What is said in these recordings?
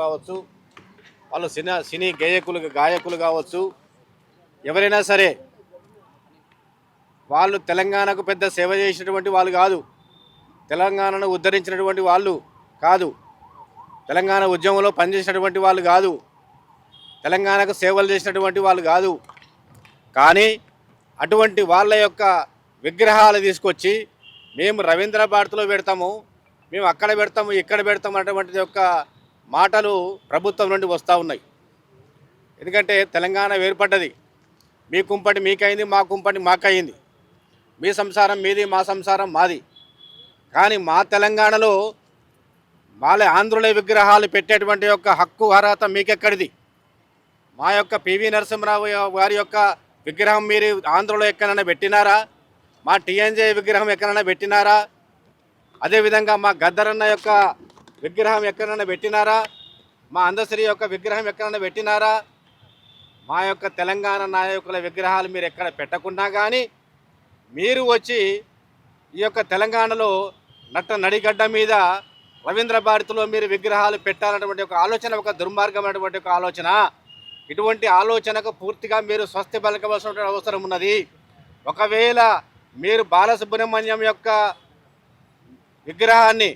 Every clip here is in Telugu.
కావచ్చు, వాళ్ళు సినీ గాయకులు కావచ్చు, ఎవరైనా సరే వాళ్ళు తెలంగాణకు పెద్ద సేవ చేసినటువంటి వాళ్ళు కాదు, తెలంగాణను ఉద్ధరించినటువంటి వాళ్ళు కాదు, తెలంగాణ ఉద్యమంలో పనిచేసినటువంటి వాళ్ళు కాదు, తెలంగాణకు సేవలు చేసినటువంటి వాళ్ళు కాదు. కానీ అటువంటి వాళ్ళ యొక్క విగ్రహాలు తీసుకొచ్చి మేము రవీంద్ర భారతిలో పెడతాము, మేము అక్కడ పెడతాము, ఇక్కడ పెడతాము అటువంటి యొక్క మాటలు ప్రభుత్వం నుండి వస్తూ ఉన్నాయి. ఎందుకంటే తెలంగాణ వేరుపడ్డది. మీ కుంపటి మీకైంది, మా కుంపటి మాకయింది, మీ సంసారం మీది, మా సంసారం మాది. కానీ మా తెలంగాణలో వాళ్ళ ఆంధ్రుల విగ్రహాలు పెట్టేటువంటి యొక్క హక్కు అర్హత మీకెక్కడిది? మా యొక్క పివి నరసింహరావు గారి యొక్క విగ్రహం మీరు ఆంధ్రలో ఎక్కడైనా పెట్టినారా? మా టీఎన్జే విగ్రహం ఎక్కడైనా పెట్టినారా? అదేవిధంగా మా గద్దరన్న యొక్క విగ్రహం ఎక్కడైనా పెట్టినారా? మా అందశ్రీ యొక్క విగ్రహం ఎక్కడైనా పెట్టినారా? మా యొక్క తెలంగాణ నాయకుల విగ్రహాలు మీరు ఎక్కడ పెట్టకున్నా కానీ మీరు వచ్చి ఈ యొక్క తెలంగాణలో నడిగడ్డ మీద రవీంద్ర భారతిలో మీరు విగ్రహాలు పెట్టాలన్నటువంటి ఒక ఆలోచన ఒక దుర్మార్గమైనటువంటి ఒక ఆలోచన. ఇటువంటి ఆలోచనకు పూర్తిగా మీరు స్వస్తి పలకవలసిన అవసరం ఉన్నది. ఒకవేళ మీరు బాలసుబ్రహ్మణ్యం యొక్క విగ్రహాన్ని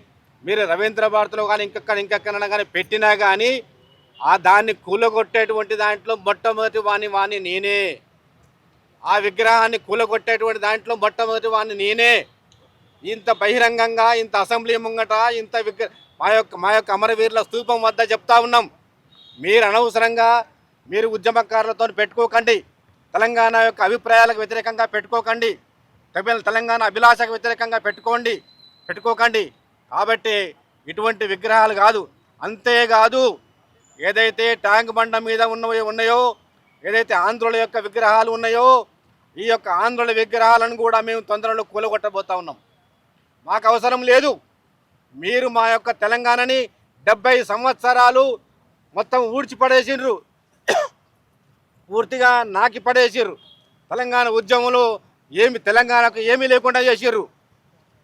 మీరు రవీంద్ర భారతిలో కానీ ఇంకెక్కడైనా కానీ పెట్టినా కానీ ఆ దాన్ని కూలగొట్టేటువంటి దాంట్లో మొట్టమొదటి వాణ్ణి నేనే. ఆ విగ్రహాన్ని కూలగొట్టేటువంటి దాంట్లో మొట్టమొదటి వాణ్ణి నేనే. ఇంత బహిరంగంగా, ఇంత అసెంబ్లీ ముంగట, ఇంత మా యొక్క అమరవీరుల స్తూపం వద్ద చెప్తా ఉన్నాం. మీరు అనవసరంగా మీరు ఉద్యమకారులతో పెట్టుకోకండి, తెలంగాణ యొక్క అభిప్రాయాలకు వ్యతిరేకంగా పెట్టుకోకండి, తెలంగాణ అభిలాషకు వ్యతిరేకంగా పెట్టుకోకండి. కాబట్టి ఇటువంటి విగ్రహాలు కాదు. అంతేకాదు, ఏదైతే ట్యాంక్ బండ మీద ఉన్నాయో, ఏదైతే ఆంధ్రుల యొక్క విగ్రహాలు ఉన్నాయో, ఈ యొక్క ఆంధ్రుల విగ్రహాలను కూడా మేము తొందరలో కూలగొట్టబోతా ఉన్నాం. మాకు అవసరం లేదు. మీరు మా యొక్క తెలంగాణని 70 సంవత్సరాలు మొత్తం ఊడ్చిపడేసిండ్రు, పూర్తిగా నాకి పడేసిర్రు. తెలంగాణ ఉద్యమంలో తెలంగాణకు ఏమీ లేకుండా చేసిర్రు.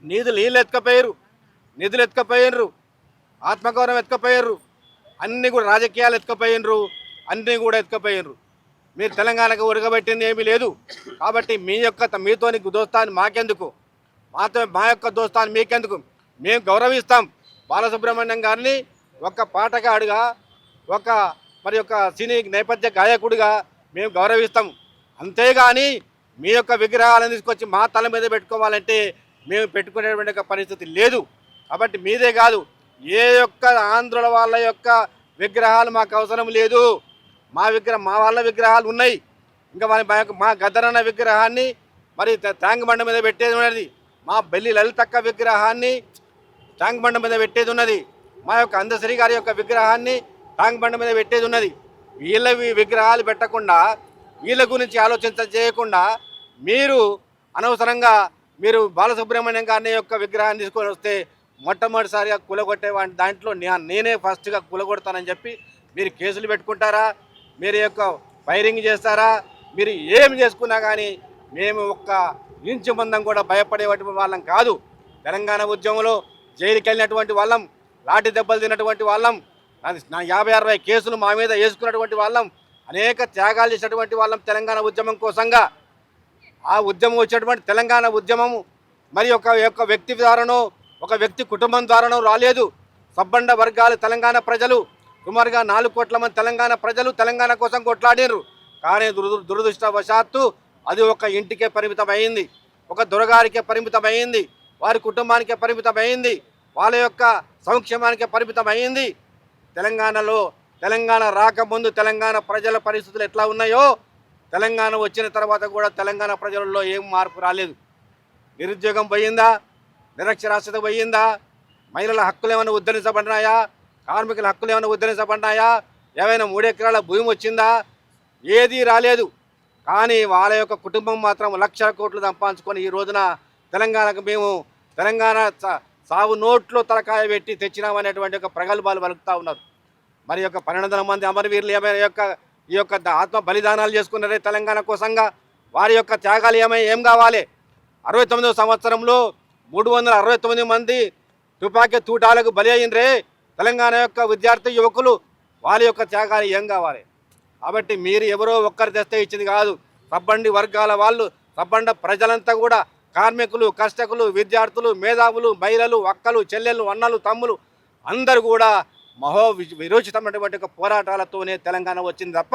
నీళ్ళు ఎత్తుకపోయినరు, ఆత్మగౌరవం ఎత్తుకపోయినరు, అన్నీ కూడా రాజకీయాలు ఎత్తుకపోయినరు, అన్నీ కూడా ఎత్తుకపోయినరు. మీరు తెలంగాణకు ఉరగబెట్టింది ఏమీ లేదు. కాబట్టి మీతోని దోస్తాన్ని మాకెందుకు, మా యొక్క దోస్తాన్ని మీకెందుకు? మేము గౌరవిస్తాం బాలసుబ్రహ్మణ్యం గారిని ఒక పాటగాడుగా, మరి యొక్క సినీ నేపథ్య గాయకుడిగా మేము గౌరవిస్తాం. అంతేగాని మీ యొక్క విగ్రహాలను తీసుకొచ్చి మా తల మీద పెట్టుకోవాలంటే మేము పెట్టుకునేటువంటి పరిస్థితి లేదు. కాబట్టి మీదే కాదు, ఏ యొక్క ఆంధ్రుల వాళ్ళ యొక్క విగ్రహాలు మాకు అవసరం లేదు. మా వాళ్ళ విగ్రహాలు ఉన్నాయి. ఇంకా మా గద్దరన్న విగ్రహాన్ని మరి ట్యాంక్ బండ మీద పెట్టేది ఉన్నది. మా బెల్లి లలితక్క విగ్రహాన్ని ట్యాంక్ బండ మీద పెట్టేది ఉన్నది. మా యొక్క అందశ్రీ గారి యొక్క విగ్రహాన్ని ట్యాంక్ బండ మీద పెట్టేది ఉన్నది. వీళ్ళ విగ్రహాలు పెట్టకుండా, వీళ్ళ గురించి ఆలోచన చేయకుండా మీరు అనవసరంగా మీరు బాలసుబ్రహ్మణ్యం గారి యొక్క విగ్రహాన్ని తీసుకొని వస్తే మొట్టమొదటిసారిగా కూలగొట్టే దాంట్లో నేనే ఫస్ట్గా కూలగొడతానని చెప్పి మీరు కేసులు పెట్టుకుంటారా? మీరు యొక్క ఫైరింగ్ చేస్తారా? మీరు ఏం చేసుకున్నా కానీ మేము ఒక్క ఇంచు మందం కూడా భయపడేటువంటి వాళ్ళం కాదు. తెలంగాణ ఉద్యమంలో జైలుకి వెళ్ళినటువంటి వాళ్ళం, లాఠీ దెబ్బలు తిన్నటువంటి వాళ్ళం, 50-60 కేసులు మా మీద వేసుకున్నటువంటి వాళ్ళం, అనేక త్యాగాలు చేసినటువంటి వాళ్ళం తెలంగాణ ఉద్యమం కోసంగా. ఆ ఉద్యమం వచ్చేటువంటి తెలంగాణ ఉద్యమము మరి ఒక వ్యక్తి ద్వారానో, ఒక వ్యక్తి కుటుంబం ద్వారానో రాలేదు. సబ్బండ వర్గాలు తెలంగాణ ప్రజలు, సుమారుగా 4 కోట్ల మంది తెలంగాణ ప్రజలు తెలంగాణ కోసం కొట్లాడినారు. కానీ దురదృష్టవశాత్తు అది ఒక ఇంటికే పరిమితమైంది, ఒక దొరగారికే పరిమితమైంది, వారి కుటుంబానికే పరిమితమైంది, వాళ్ళ యొక్క సంక్షేమానికే పరిమితమైంది. తెలంగాణ రాకముందు తెలంగాణ ప్రజల పరిస్థితులు ఎట్లా ఉన్నాయో తెలంగాణ వచ్చిన తర్వాత కూడా తెలంగాణ ప్రజలలో ఏం మార్పు రాలేదు. నిరుద్యోగం పోయిందా? నిరక్షరాస్యత పోయిందా? మహిళల హక్కులు ఏమైనా ఉద్ధరించబడినాయా? కార్మికుల హక్కులు ఏమైనా ఉద్ధరించబడినాయా? ఏమైనా 3 ఎకరాల భూమి వచ్చిందా? ఏదీ రాలేదు. కానీ వాళ్ళ యొక్క కుటుంబం మాత్రం లక్షల కోట్లు సంపాదించుకొని ఈ రోజున తెలంగాణకు మేము తెలంగాణ సాగు నోట్లో తలకాయ పెట్టి తెచ్చినామనేటువంటి ఒక ప్రగల్భాలు పలుకుతూ ఉన్నారు. మరి యొక్క 1200 మంది అమరవీరులు ఈ యొక్క ఆత్మ బలిదానాలు చేసుకున్నారే తెలంగాణ కోసంగా. వారి యొక్క త్యాగాలు ఏం కావాలి? 69వ సంవత్సరంలో 369 మంది తుపాకీ తూటాలకు బలి అయినరే. తెలంగాణ యొక్క విద్యార్థి యువకులు వాళ్ళ యొక్క త్యాగాలు ఏం కావాలి. కాబట్టి మీరు ఎవరో ఒక్కరు తెస్తే ఇచ్చింది కాదు. సబ్బండి వర్గాల వాళ్ళు, సబ్బండ ప్రజలంతా కూడా కార్మికులు, కర్షకులు, విద్యార్థులు, మేధావులు, మహిళలు, అక్కలు, చెల్లెళ్ళు, అన్నలు, తమ్ములు అందరూ కూడా విరోచితమైనటువంటి ఒక పోరాటాలతోనే తెలంగాణ వచ్చింది తప్ప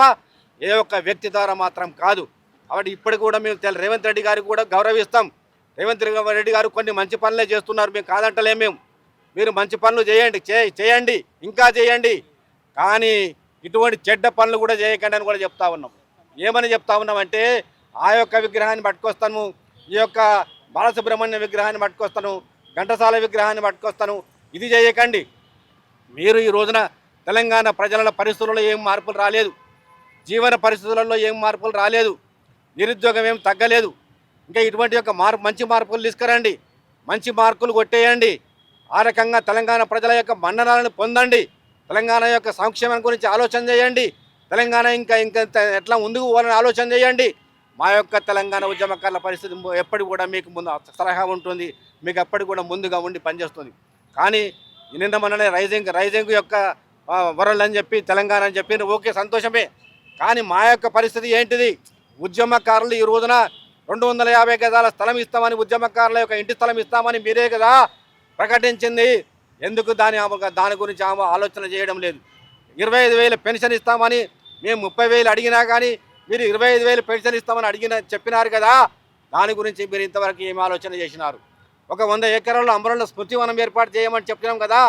ఏ ఒక్క వ్యక్తి ద్వారా మాత్రం కాదు. కాబట్టి ఇప్పటికి కూడా మేము రేవంత్ రెడ్డి గారికి కూడా గౌరవిస్తాం. రేవంత్ రెడ్డి గారు కొన్ని మంచి పనులే చేస్తున్నారు, మేము కాదంటలేము. మీరు మంచి పనులు చేయండి, ఇంకా చేయండి. కానీ ఇటువంటి చెడ్డ పనులు కూడా చేయకండి అని కూడా చెప్తా ఉన్నాం. ఏమని చెప్తా ఉన్నామంటే ఆ యొక్క విగ్రహాన్ని పట్టుకొస్తాను, ఈ యొక్క బాలసుబ్రహ్మణ్య విగ్రహాన్ని పట్టుకొస్తాను, ఘంటసాల విగ్రహాన్ని పట్టుకొస్తాను, ఇది చేయకండి. మీరు ఈ రోజున తెలంగాణ ప్రజల పరిస్థితుల్లో ఏం మార్పులు రాలేదు, జీవన పరిస్థితులలో ఏం మార్పులు రాలేదు, నిరుద్యోగం ఏం తగ్గలేదు. ఇంకా ఇటువంటి యొక్క మంచి మార్పులు తీసుకురండి, మంచి మార్కులు కొట్టేయండి. ఆ రకంగా తెలంగాణ ప్రజల యొక్క మన్ననలను పొందండి. తెలంగాణ యొక్క సంక్షేమం గురించి ఆలోచన చేయండి. తెలంగాణ ఇంకా ఎట్లా ముందుకు పోవాలని ఆలోచన చేయండి. మా యొక్క తెలంగాణ ఉద్యమకారుల పరిస్థితి ఎప్పటికి కూడా మీకు ముందు సలహా ఉంటుంది, మీకు ఎప్పటికి కూడా ముందుగా ఉండి పనిచేస్తుంది. కానీ నిన్న మొన్ననే రైజింగ్ యొక్క వరల్డ్ అని చెప్పి తెలంగాణ అని చెప్పి ఓకే, సంతోషమే. కానీ మా యొక్క పరిస్థితి ఏంటిది? ఉద్యమకారులు ఈ రోజున 250 గజాల స్థలం ఇస్తామని, ఉద్యమకారుల యొక్క ఇంటి స్థలం ఇస్తామని మీరే కదా ప్రకటించింది. ఎందుకు దాని గురించి ఆలోచన చేయడం లేదు? 25,000 పెన్షన్ ఇస్తామని మేము 30,000 అడిగినా కానీ మీరు 25,000 పెన్షన్ ఇస్తామని చెప్పినారు కదా. దాని గురించి మీరు ఇంతవరకు ఏం ఆలోచన చేసినారు? ఒక 100 ఎకరాల్లో అమరుల స్మృతివనం ఏర్పాటు చేయమని చెప్పినాం కదా,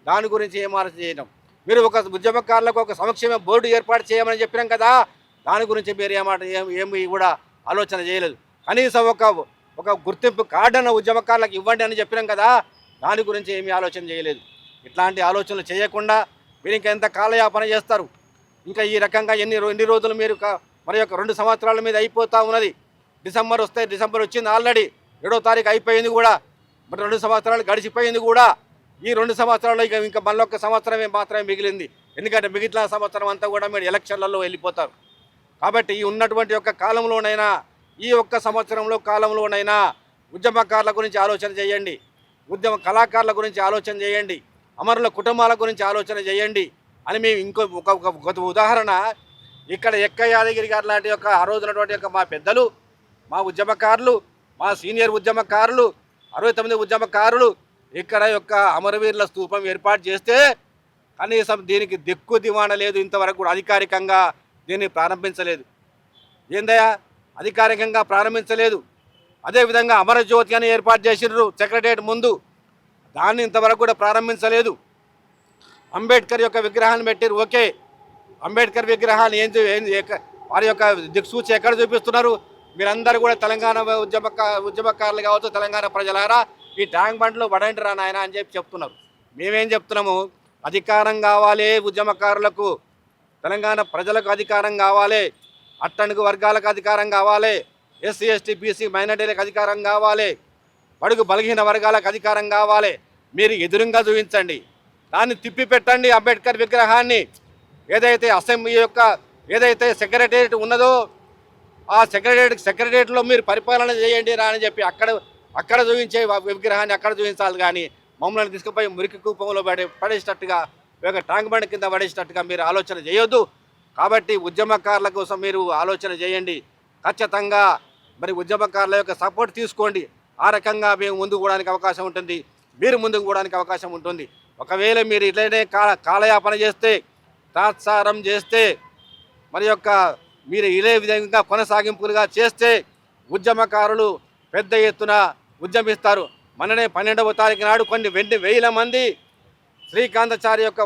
దాని గురించి ఏం ఆలోచన చేయడం? మీరు ఒక ఉద్యమకారులకు ఒక సంక్షేమ బోర్డు ఏర్పాటు చేయమని చెప్పినాం కదా, దాని గురించి మీరు ఏమి కూడా ఆలోచన చేయలేదు. కనీసం ఒక గుర్తింపు కార్డును ఉద్యమకారులకు ఇవ్వండి అని చెప్పినాం కదా, దాని గురించి ఏమీ ఆలోచన చేయలేదు. ఇట్లాంటి ఆలోచనలు చేయకుండా మీరు ఇంకా ఎంత కాలయాపన చేస్తారు? ఇంకా ఈ రకంగా ఎన్ని రోజులు మీరు మరి యొక్క 2 సంవత్సరాల మీద అయిపోతూ ఉన్నది. డిసెంబర్ వచ్చింది, ఆల్రెడీ 7వ తారీఖు అయిపోయింది కూడా. మరి 2 సంవత్సరాలు గడిచిపోయింది కూడా. ఈ 2 సంవత్సరాలు ఇంకా మళ్ళీ 1 సంవత్సరమే మాత్రమే మిగిలింది. ఎందుకంటే మిగిలిన సంవత్సరం అంతా కూడా మీరు ఎలక్షన్లలో వెళ్ళిపోతారు. కాబట్టి ఈ ఉన్నటువంటి యొక్క కాలంలోనైనా, ఈ 1 సంవత్సరంలో కాలంలోనైనా ఉద్యమకారుల గురించి ఆలోచన చేయండి, ఉద్యమ కళాకారుల గురించి ఆలోచన చేయండి, అమరుల కుటుంబాల గురించి ఆలోచన చేయండి అని మేము ఒక ఉదాహరణ ఇక్కడ యాదగిరి గారు లాంటి యొక్క ఆ రోజునటువంటి యొక్క మా పెద్దలు, మా ఉద్యమకారులు, మా సీనియర్ ఉద్యమకారులు 69 ఉద్యమకారులు ఇక్కడ యొక్క అమరవీరుల స్తూపం ఏర్పాటు చేస్తే కనీసం దీనికి దిక్కు దివాణ లేదు. ఇంతవరకు కూడా అధికారికంగా దీన్ని ప్రారంభించలేదు. ఏందయ్యా, అధికారికంగా ప్రారంభించలేదు. అదేవిధంగా అమరజ్యోతి అని ఏర్పాటు చేసిర్రు సెక్రటరియట్ ముందు, దాన్ని ఇంతవరకు కూడా ప్రారంభించలేదు. అంబేద్కర్ యొక్క విగ్రహాన్ని పెట్టారు, ఓకే. అంబేద్కర్ విగ్రహాన్ని వారి యొక్క దిక్సూచి ఎక్కడ చూపిస్తున్నారు? మీరందరూ కూడా తెలంగాణ ఉద్యమకారులు కావచ్చు, తెలంగాణ ప్రజలారా ఈ ట్యాంక్ బండ్లో పడండి రా నాయన అని చెప్తున్నారు. మేమేం చెప్తున్నాము? అధికారం కావాలి ఉద్యమకారులకు, తెలంగాణ ప్రజలకు అధికారం కావాలి, అట్టడుగు వర్గాలకు అధికారం కావాలి, ఎస్సీ ఎస్టీ బీసీ మైనార్టీలకు అధికారం కావాలి, బడుగు బలహీన వర్గాలకు అధికారం కావాలి. మీరు ఎదురుగా చూపించండి, దాన్ని తిప్పి పెట్టండి. అంబేద్కర్ విగ్రహాన్ని ఏదైతే అసెంబ్లీ యొక్క ఏదైతే సెక్రటేరియట్ ఉన్నదో ఆ సెక్రటేరియట్లో మీరు పరిపాలన చేయండి రా అని చెప్పి అక్కడ చూపించే విగ్రహాన్ని అక్కడ చూపించాలి. కానీ మమ్మల్ని తీసుకుపోయి మురికి కూపంలో పడేసేటట్టుగా, ఒక ట్యాంక్ బండ్ కింద పడేసేటట్టుగా మీరు ఆలోచన చేయొద్దు. కాబట్టి ఉద్యమకారుల కోసం మీరు ఆలోచన చేయండి. ఖచ్చితంగా మరి ఉద్యమకారుల యొక్క సపోర్ట్ తీసుకోండి. ఆ రకంగా మేము ముందుకు పోవడానికి అవకాశం ఉంటుంది, మీరు ముందుకు పోవడానికి అవకాశం ఉంటుంది. ఒకవేళ మీరు ఇట్లనే కాలయాపన చేస్తే, తాత్సారం చేస్తే, మరి యొక్క మీరు ఇదే విధంగా కొనసాగింపులుగా చేస్తే ఉద్యమకారులు పెద్ద ఎత్తున ఉద్యమిస్తారు. మననే 12వ తారీఖు నాడు కొన్ని 2,000 మంది శ్రీకాంతాచారి యొక్క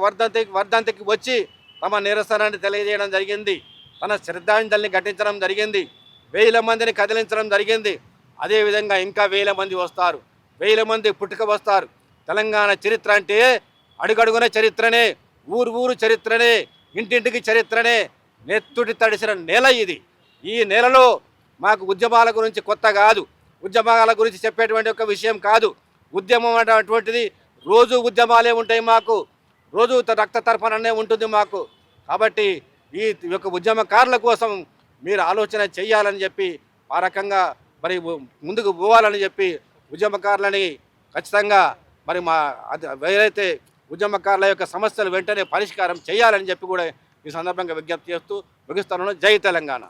వర్ధంతికి వచ్చి తమ నిరసనని తెలియజేయడం జరిగింది, తన శ్రద్ధాంజలిని ఘటించడం జరిగింది, 1000 మందిని కదిలించడం జరిగింది. అదేవిధంగా ఇంకా 1000 మంది వస్తారు, 1000 మంది పుట్టుక వస్తారు. తెలంగాణ చరిత్ర అంటే అడుగడుగున చరిత్రనే, ఊరు చరిత్రనే, ఇంటింటికి చరిత్రనే. నెత్తుటి తడిసిన నేల ఇది. ఈ నేలలో మాకు ఉద్యమాల గురించి కొత్త కాదు, ఉద్యమాల గురించి చెప్పేటువంటి ఒక విషయం కాదు. ఉద్యమం అటువంటిది రోజు ఉద్యమాలే ఉంటాయి మాకు, రోజు రక్త తర్పణనే ఉంటుంది మాకు. కాబట్టి ఈ యొక్క ఉద్యమకారుల కోసం మీరు ఆలోచన చెయ్యాలని చెప్పి, ఆ రకంగా మరి ముందుకు పోవాలని చెప్పి ఉద్యమకారులని ఖచ్చితంగా మరి మా ఏదైతే ఉద్యమకారుల యొక్క సమస్యలు వెంటనే పరిష్కారం చేయాలని చెప్పి కూడా ఈ సందర్భంగా విజ్ఞప్తి చేస్తూ ముగిస్తున్నాను. జై తెలంగాణ.